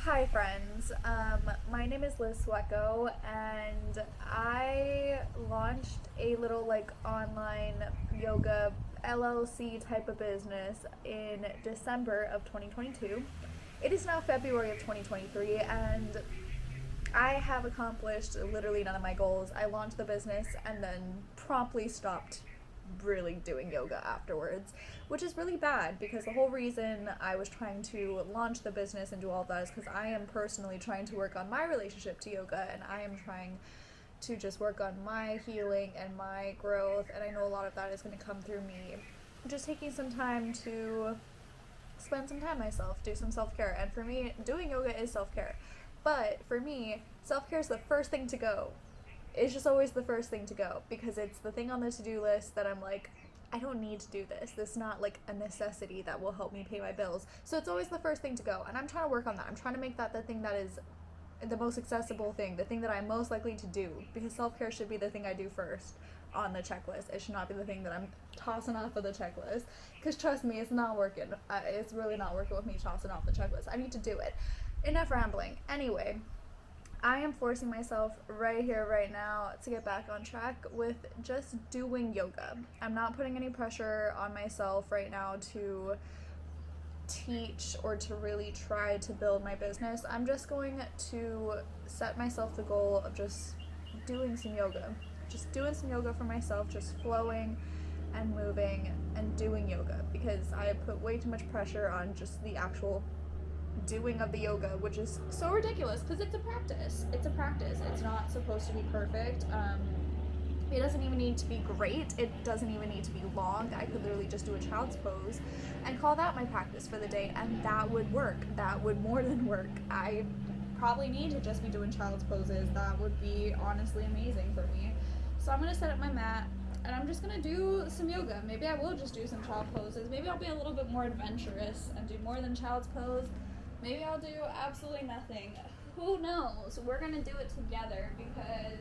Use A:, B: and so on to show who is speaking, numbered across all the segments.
A: Hi friends, my name is Liz Swecko and I launched a little online yoga LLC type of business in December of 2022. It is now February of 2023 and I have accomplished literally none of my goals. I launched the business and then promptly stopped really doing yoga afterwards, which is really bad because the whole reason I was trying to launch the business and do all of that is because I am personally trying to work on my relationship to yoga and I am trying to just work on my healing and my growth, and I know a lot of that is going to come through me just taking some time to spend some time myself, do some self-care. And for me, doing yoga is self-care. But for me, self-care is the first thing to go. It's just always the first thing to go because it's the thing on the to-do list that I'm like, I don't need to do this. This is not like a necessity that will help me pay my bills. So it's always the first thing to go. And I'm trying to work on that. I'm trying to make that the thing that is the most accessible thing, the thing that I'm most likely to do, because self-care should be the thing I do first on the checklist. It should not be the thing that I'm tossing off of the checklist, because trust me, it's not working. It's really not working with me tossing off the checklist. I need to do it. Enough rambling. Anyway, I am forcing myself right here, right now, to get back on track with just doing yoga. I'm not putting any pressure on myself right now to teach or to really try to build my business. I'm just going to set myself the goal of just doing some yoga. Just doing some yoga for myself, just flowing and moving and doing yoga, because I put way too much pressure on just the actual doing of the yoga, which is so ridiculous because it's a practice. It's a practice. It's not supposed to be perfect. It doesn't even need to be great. It doesn't even need to be long. I could literally just do a child's pose and call that my practice for the day, and that would work. That would more than work. I probably need to just be doing child's poses. That would be honestly amazing for me. So I'm going to set up my mat and I'm just going to do some yoga. Maybe I will just do some child poses. Maybe I'll be a little bit more adventurous and do more than child's pose. Maybe I'll do absolutely nothing. Who knows? We're going to do it together because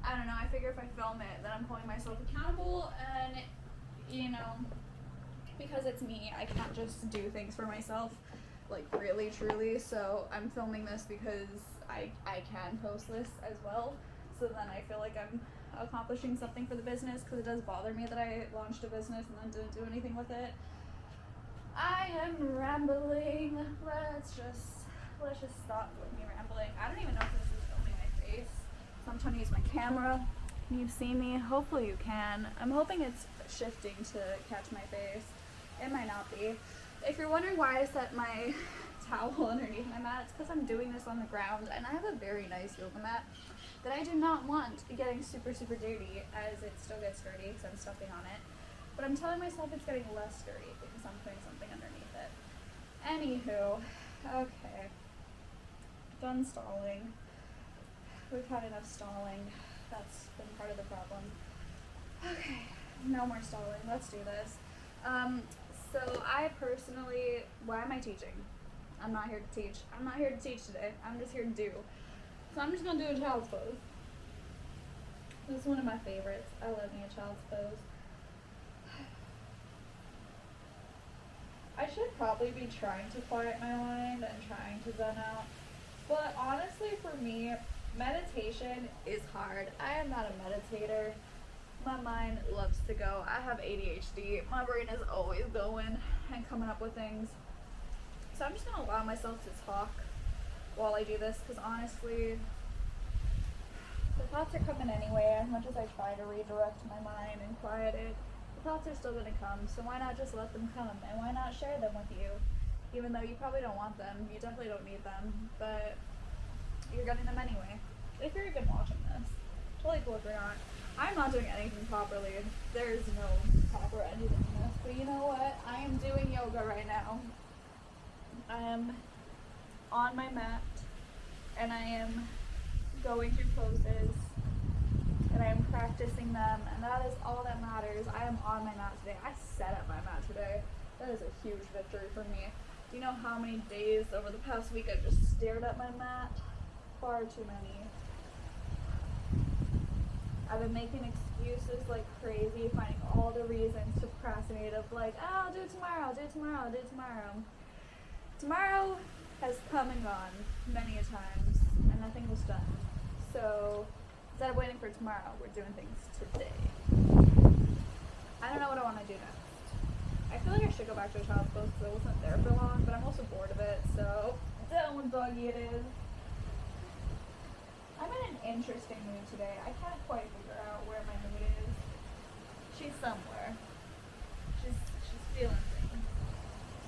A: I don't know, I figure if I film it, then I'm holding myself accountable, and, because it's me, I can't just do things for myself, like, really, truly, so I'm filming this because I can post this as well, so then I feel like I'm accomplishing something for the business, because it does bother me that I launched a business and then didn't do anything with it. I am rambling. Let's just stop with me rambling. I don't even know if this is filming my face. So I'm trying to use my camera. Can you see me? Hopefully you can. I'm hoping it's shifting to catch my face. It might not be. If you're wondering why I set my towel underneath my mat, it's because I'm doing this on the ground, and I have a very nice yoga mat that I do not want getting super, super dirty, as it still gets dirty because I'm stepping on it. But I'm telling myself it's getting less dirty because I'm putting something underneath it. Anywho, okay. Done stalling. We've had enough stalling. That's been part of the problem. Okay, no more stalling. Let's do this. So I personally, why am I teaching? I'm not here to teach. I'm not here to teach today. I'm just here to do. So I'm just going to do a child's pose. This is one of my favorites. I love me a child's pose. I should probably be trying to quiet my mind and trying to zen out. But honestly, for me, meditation is hard. I am not a meditator. My mind loves to go. I have ADHD. My brain is always going and coming up with things. So I'm just going to allow myself to talk while I do this, because honestly, the thoughts are coming anyway. As much as I try to redirect my mind and quiet it, the thoughts are still going to come. So why not just let them come, and why not share them with you? Even though you probably don't want them. You definitely don't need them, but you're getting them anyway. If you're even watching this, totally cool if you're not. I'm not doing anything properly. There's no proper anything in this. But you know what? I am doing yoga right now. I am on my mat, and I am going through poses, and I am practicing them, and that is all that matters. I am on my mat today. I sat at my mat today. That is a huge victory for me. Do you know how many days over the past week I've just stared at my mat? Far too many. I've been making excuses like crazy, finding all the reasons to procrastinate of like, oh, I'll do it tomorrow, I'll do it tomorrow, I'll do it tomorrow. Tomorrow has come and gone many a times, and nothing was done. So instead of waiting for tomorrow, we're doing things today. I don't know what I want to do next. I feel like I should go back to a child's post because I wasn't there for long, but I'm also bored of it, so that one doggy it is. I'm in an interesting mood today. I can't quite figure out where my mood is. She's somewhere. She's feeling things.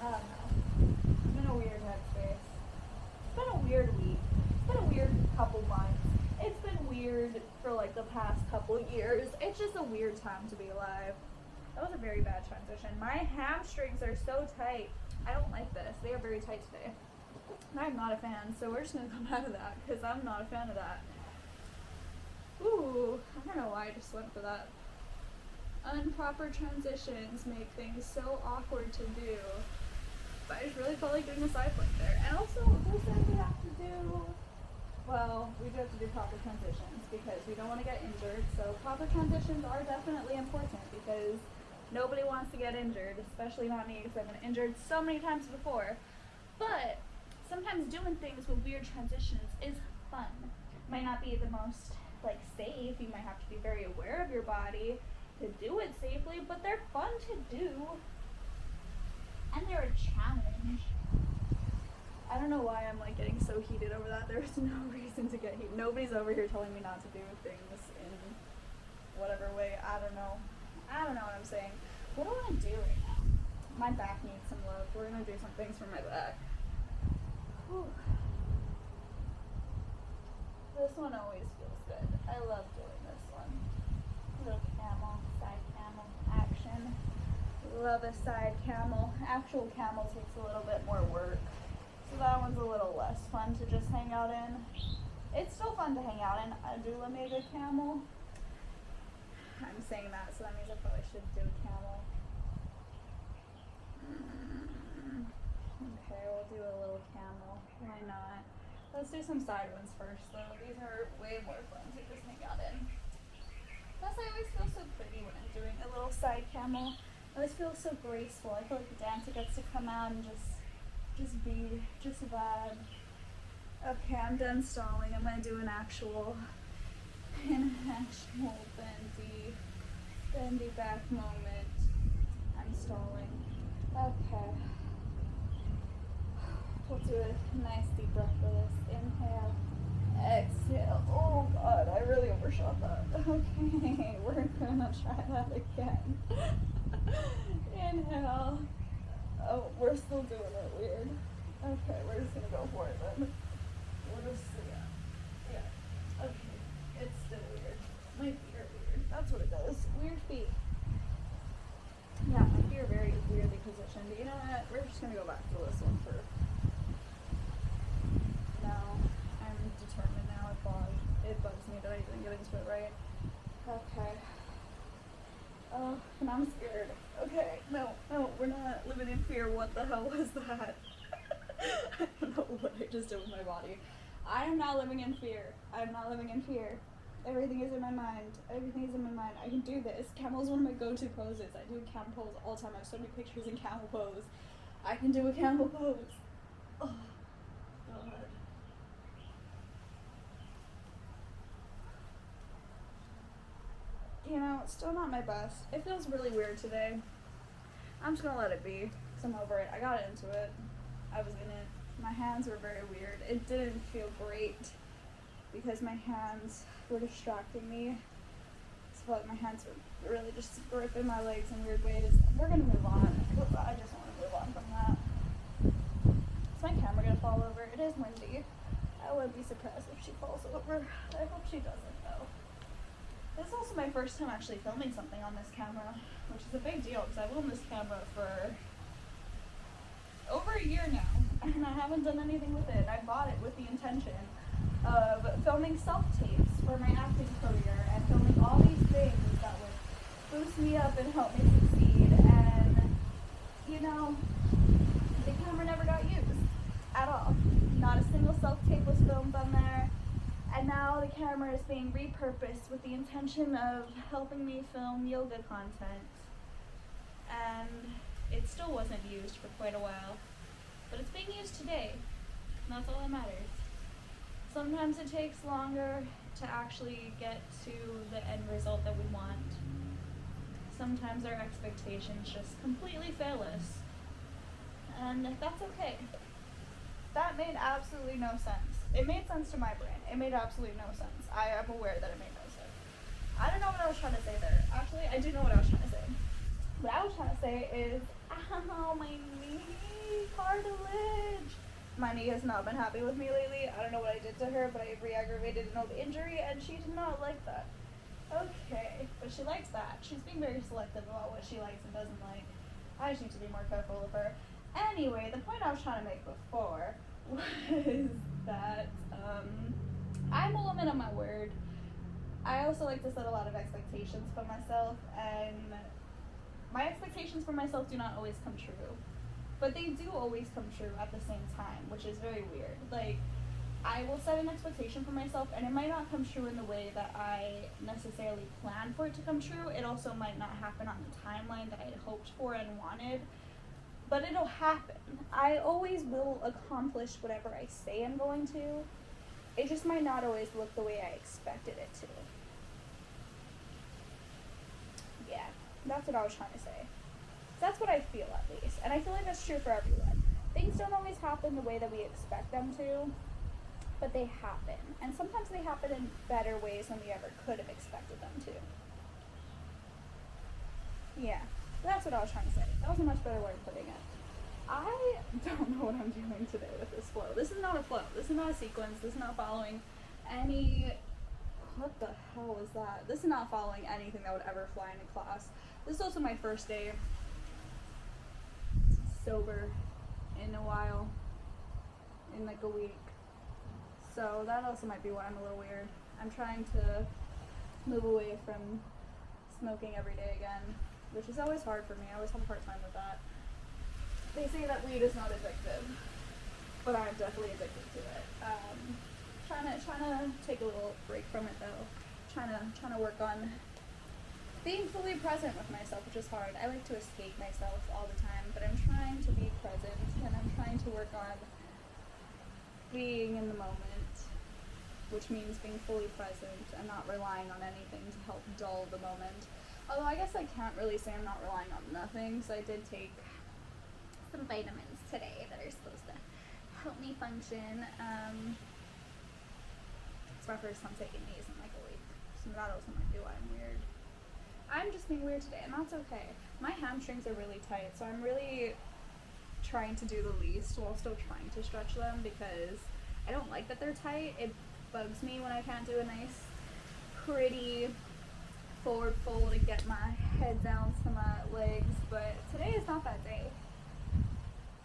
A: I don't know. I'm in a weird headspace. It's been a weird week. It's been a weird couple months. It's been weird for like the past couple years. It's just a weird time to be alive. That was a very bad transition. My hamstrings are so tight. I don't like this. They are very tight today. And I'm not a fan, so we're just gonna come out of that because I'm not a fan of that. Ooh, I don't know why I just went for that. Improper transitions make things so awkward to do. But I just really felt like doing a side flip there. And also, who said we have to do? Well, we do have to do proper transitions because we don't want to get injured. So proper transitions are definitely important because nobody wants to get injured, especially not me because I've been injured so many times before. But sometimes doing things with weird transitions is fun. Might not be the most like safe. You might have to be very aware of your body to do it safely, but they're fun to do. And they're a challenge. I don't know why I'm like getting so heated over that. There's no reason to get heated. Nobody's over here telling me not to do things in whatever way. I don't know what I'm saying. What do I want to do right now? My back needs some love. We're gonna do some things for my back. Whew. This one always feels good. I love doing this one. Little camel, side camel action. Love a side camel. Actual camel takes a little bit more work. So that one's a little less fun to just hang out in. It's still fun to hang out in. I do love me a good camel. I'm saying that, so that means I probably should do a camel. Okay, we'll do a little camel. Why not? Let's do some side ones first, though. These are way more fun to just hang out in. Plus, I always feel so pretty when I'm doing a little side camel. I always feel so graceful. I feel like the dancer gets to come out and just vibe. Okay, I'm done stalling. I'm gonna do an actual bendy back moment. I'm stalling. Okay. We'll do a nice deep breath for this. Inhale, exhale. Oh God, I really overshot that. Okay, we're gonna try that again. Inhale. Oh, we're still doing it weird. Okay, we're just gonna go for it then. We'll just see. Yeah. Okay, it's still weird. My feet are weird. That's what it does. Weird feet. Yeah, my feet are very weirdly positioned. You know what? We're just gonna go back to this one first. No, I'm determined now. It bugs me that I didn't get into it right. Okay. Oh, and I'm scared. Okay, no, we're not living in fear. What the hell was that? I don't know what I just did with my body. I am not living in fear. I'm not living in fear. Everything is in my mind. Everything is in my mind. I can do this. Camel is one of my go-to poses. I do camel pose all the time. I have so many pictures in camel pose. I can do a camel pose. Oh, God. You know, it's still not my best. It feels really weird today. I'm just gonna let it be, because I'm over it. I got into it. I was in it. My hands were very weird. It didn't feel great because my hands were distracting me. So my hands were really just gripping my legs in weird ways. We're gonna move on. I just want to move on from that. Is my camera gonna fall over? It is windy. I wouldn't be surprised if she falls over. I hope she doesn't though. This is also my first time actually filming something on this camera, which is a big deal because I've owned this camera for over a year now, and I haven't done anything with it. I bought it with the intention of filming self-tapes for my acting career and filming all these things that would boost me up and help me succeed, and you know, the camera never got used at all. Not a single self-tape was filmed on there. And now the camera is being repurposed with the intention of helping me film yoga content. And it still wasn't used for quite a while. But it's being used today.
B: that's all that matters. Sometimes it takes longer to actually get to the end result that we want. Sometimes our expectations just completely fail us. And that's okay. That made absolutely no sense. It made sense to my brain. It made absolutely no sense. I am aware that it made no sense. I don't know what I was trying to say there. Actually, I do know what I was trying to say. What I was trying to say is, ow, my knee cartilage. My knee has not been happy with me lately. I don't know what I did to her, but I re-aggravated an old injury, and she did not like that. Okay, but she likes that. She's being very selective about what she likes and doesn't like. I just need to be more careful of her. Anyway, the point I was trying to make before was that I'm a woman of my word. I also like to set a lot of expectations for myself, and my expectations for myself do not always come true. But they do always come true at the same time, which is very weird. Like, I will set an expectation for myself, and it might not come true in the way that I necessarily planned for it to come true. It also might not happen on the timeline that I had hoped for and wanted. But it'll happen. I always will accomplish whatever I say I'm going to. It just might not always look the way I expected it to. Yeah, that's what I was trying to say. That's what I feel, at least. And I feel like that's true for everyone. Things don't always happen the way that we expect them to, but they happen. And sometimes they happen in better ways than we ever could have expected them to. Yeah, that's what I was trying to say. That was a much better way of putting it. I don't know what I'm doing today with this flow. This is not a flow. This is not a sequence. This is not following any... What the hell was that? This is not following anything that would ever fly into class. This is also my first day sober in a while, in like a week. So that also might be why I'm a little weird. I'm trying to move away from smoking every day again, which is always hard for me. I always have a hard time with that. They say that weed is not addictive, but I'm definitely addicted to it. Trying to take a little break from it though. Trying to work on being fully present with myself, which is hard. I like to escape myself all the time, but I'm trying to be present, and I'm trying to work on being in the moment, which means being fully present and not relying on anything to help dull the moment. Although I guess I can't really say I'm not relying on nothing, so I did take some vitamins today that are supposed to help me function. It's my first time taking these in like a week, so that also might be why I'm weird. I'm just being weird today, and that's okay. My hamstrings are really tight, so I'm really trying to do the least while still trying to stretch them, because I don't like that they're tight. It bugs me when I can't do a nice, pretty forward fold to get my head down to my legs, but today is not that day.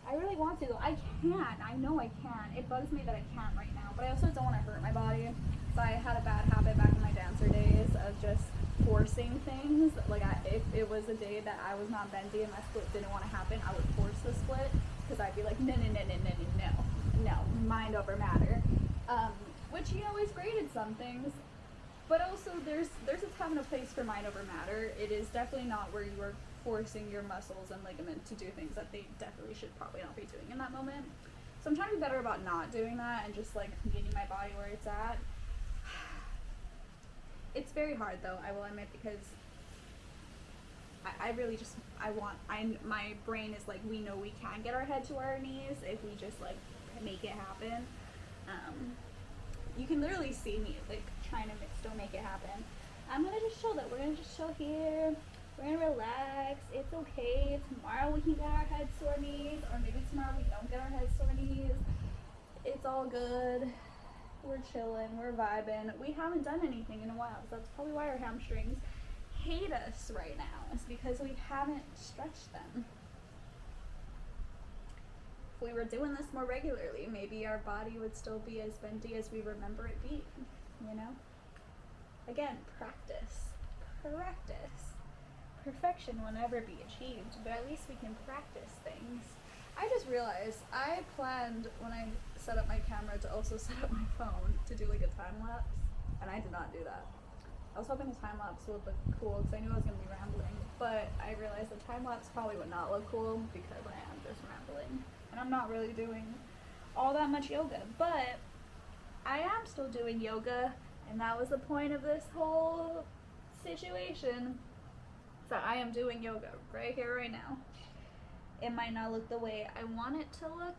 B: I really want to. I can. I know I can. It bugs me that I can't right now, but I also don't want to hurt my body. So I had a bad habit back in my dancer days of just forcing things. Like, if it was a day that I was not bendy and my split didn't want to happen, I would force the split, because I'd be like, no, mind over matter. Which, you know, is great at some things, but also there's a time and a place for mind over matter. It is definitely not where you are forcing your muscles and ligament to do things that they definitely should probably not be doing in that moment. So I'm trying to be better about not doing that and just like meeting my body where it's at. It's very hard though, I will admit, because I really just, my brain is like, we know we can get our head to our knees if we just like make it happen. You can literally see me like trying to still make it happen. I'm gonna just chill though. We're gonna just chill here. We're gonna relax. It's okay. Tomorrow we can get our head sore knees, or maybe tomorrow we don't get our head sore knees. It's all good. We're chilling. We're vibing. We haven't done anything in a while, so that's probably why our hamstrings hate us right now. It's because we haven't stretched them. If we were doing this more regularly, maybe our body would still be as bendy as we remember it being, you know? Again, practice. Perfection will never be achieved, but at least we can practice things. I just realized I planned when I set up my camera to also set up my phone to do like a time lapse, and I did not do that. I was hoping the time lapse would look cool because I knew I was going to be rambling, but I realized the time lapse probably would not look cool because I am just rambling, and I'm not really doing all that much yoga, but I am still doing yoga, and that was the point of this whole situation. So I am doing yoga right here, right now. It might not look the way I want it to look.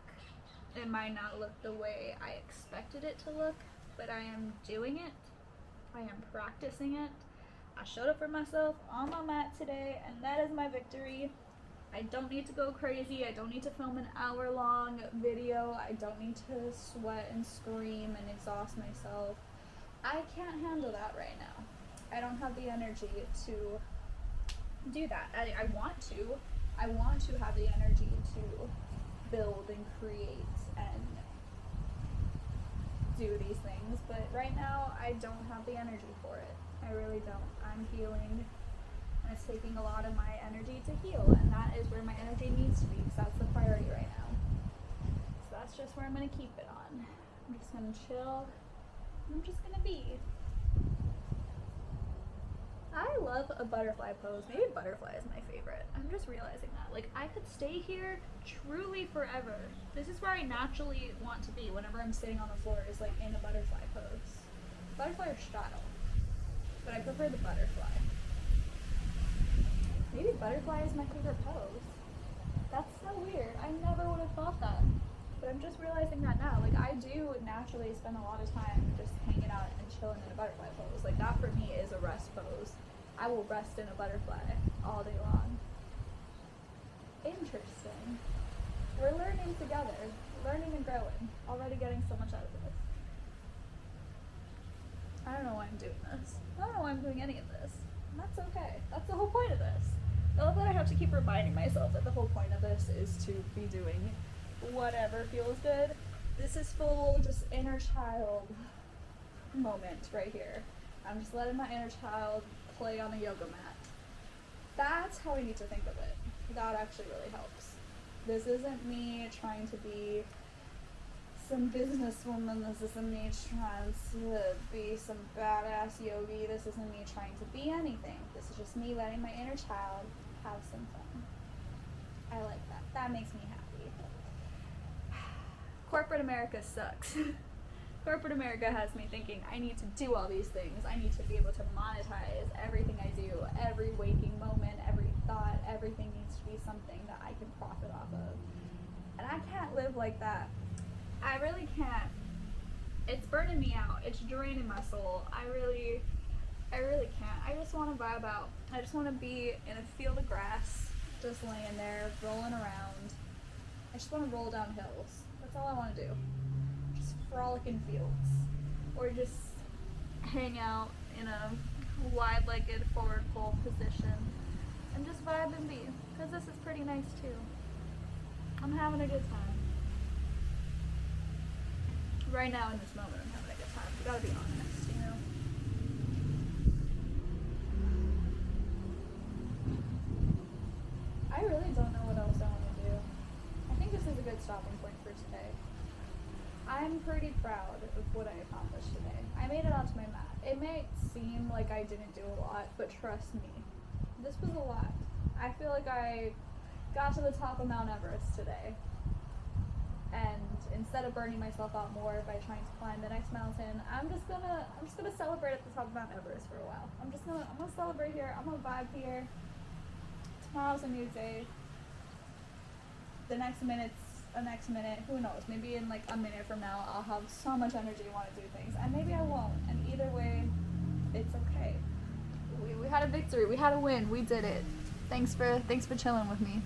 B: It might not look the way I expected it to look, but I am doing it. I am practicing it. I showed up for myself on my mat today, and that is my victory. I don't need to go crazy. I don't need to film an hour-long video. I don't need to sweat and scream and exhaust myself. I can't handle that right now. I don't have the energy to do that. I want to. I want to have the energy to build and create and do these things, but right now I don't have the energy for it. I really don't. I'm healing, and it's taking a lot of my energy to heal, and that is where my energy needs to be, because that's the priority right now. So that's just where I'm going to keep it on. I'm just going to chill. I'm just going to be. I love a butterfly pose. Maybe butterfly is my favorite. I'm just realizing that. Like, I could stay here truly forever. This is where I naturally want to be whenever I'm sitting on the floor, is like in a butterfly pose. Butterfly or straddle. But I prefer the butterfly. Maybe butterfly is my favorite pose. That's so weird. I never would have thought that. But I'm just realizing that now. Like, I do naturally spend a lot of time just hanging out and chilling in a butterfly pose. Like, that for me is a rest pose. I will rest in a butterfly all day long. Interesting. We're learning together. Learning and growing. Already getting so much out of this. I don't know why I'm doing this. I don't know why I'm doing any of this. And that's okay. That's the whole point of this. I love that I have to keep reminding myself that the whole point of this is to be doing whatever feels good. This is full just inner child moment right here. I'm just letting my inner child play on a yoga mat. That's how I need to think of it. That actually really helps. This isn't me trying to be some businesswoman. This isn't me trying to be some badass yogi. This isn't me trying to be anything. This is just me letting my inner child have some fun. I like that. That makes me happy. Corporate America sucks. Corporate America has me thinking I need to do all these things. I need to be able to monetize everything I do, every waking moment, every thought. Everything needs to be something that I can profit off of. And I can't live like that. I really can't. It's burning me out. It's draining my soul. I really can't. I just want to vibe out. I just want to be in a field of grass, just laying there, rolling around. I just want to roll down hills. That's all I want to do. Just frolic in fields. Or just hang out in a wide-legged forward fold position and just vibe and be. Because this is pretty nice too. I'm having a good time. Right now in this moment I'm having a good time. You gotta be honest, you know? I really don't know what else I want to do. I think this is a good stopping point for today. I'm pretty proud of what I accomplished today. I made it onto my mat. It may seem like I didn't do a lot, but trust me, this was a lot. I feel like I got to the top of Mount Everest today. And instead of burning myself out more by trying to climb the next mountain, I'm just gonna celebrate at the top of Mount Everest for a while. I'm gonna celebrate here. I'm gonna vibe here. Tomorrow's a new day. The next minute's a next minute. Who knows? Maybe in like a minute from now, I'll have so much energy to want to do things, and maybe I won't. And either way, it's okay. We had a victory. We had a win. We did it. Thanks for chilling with me.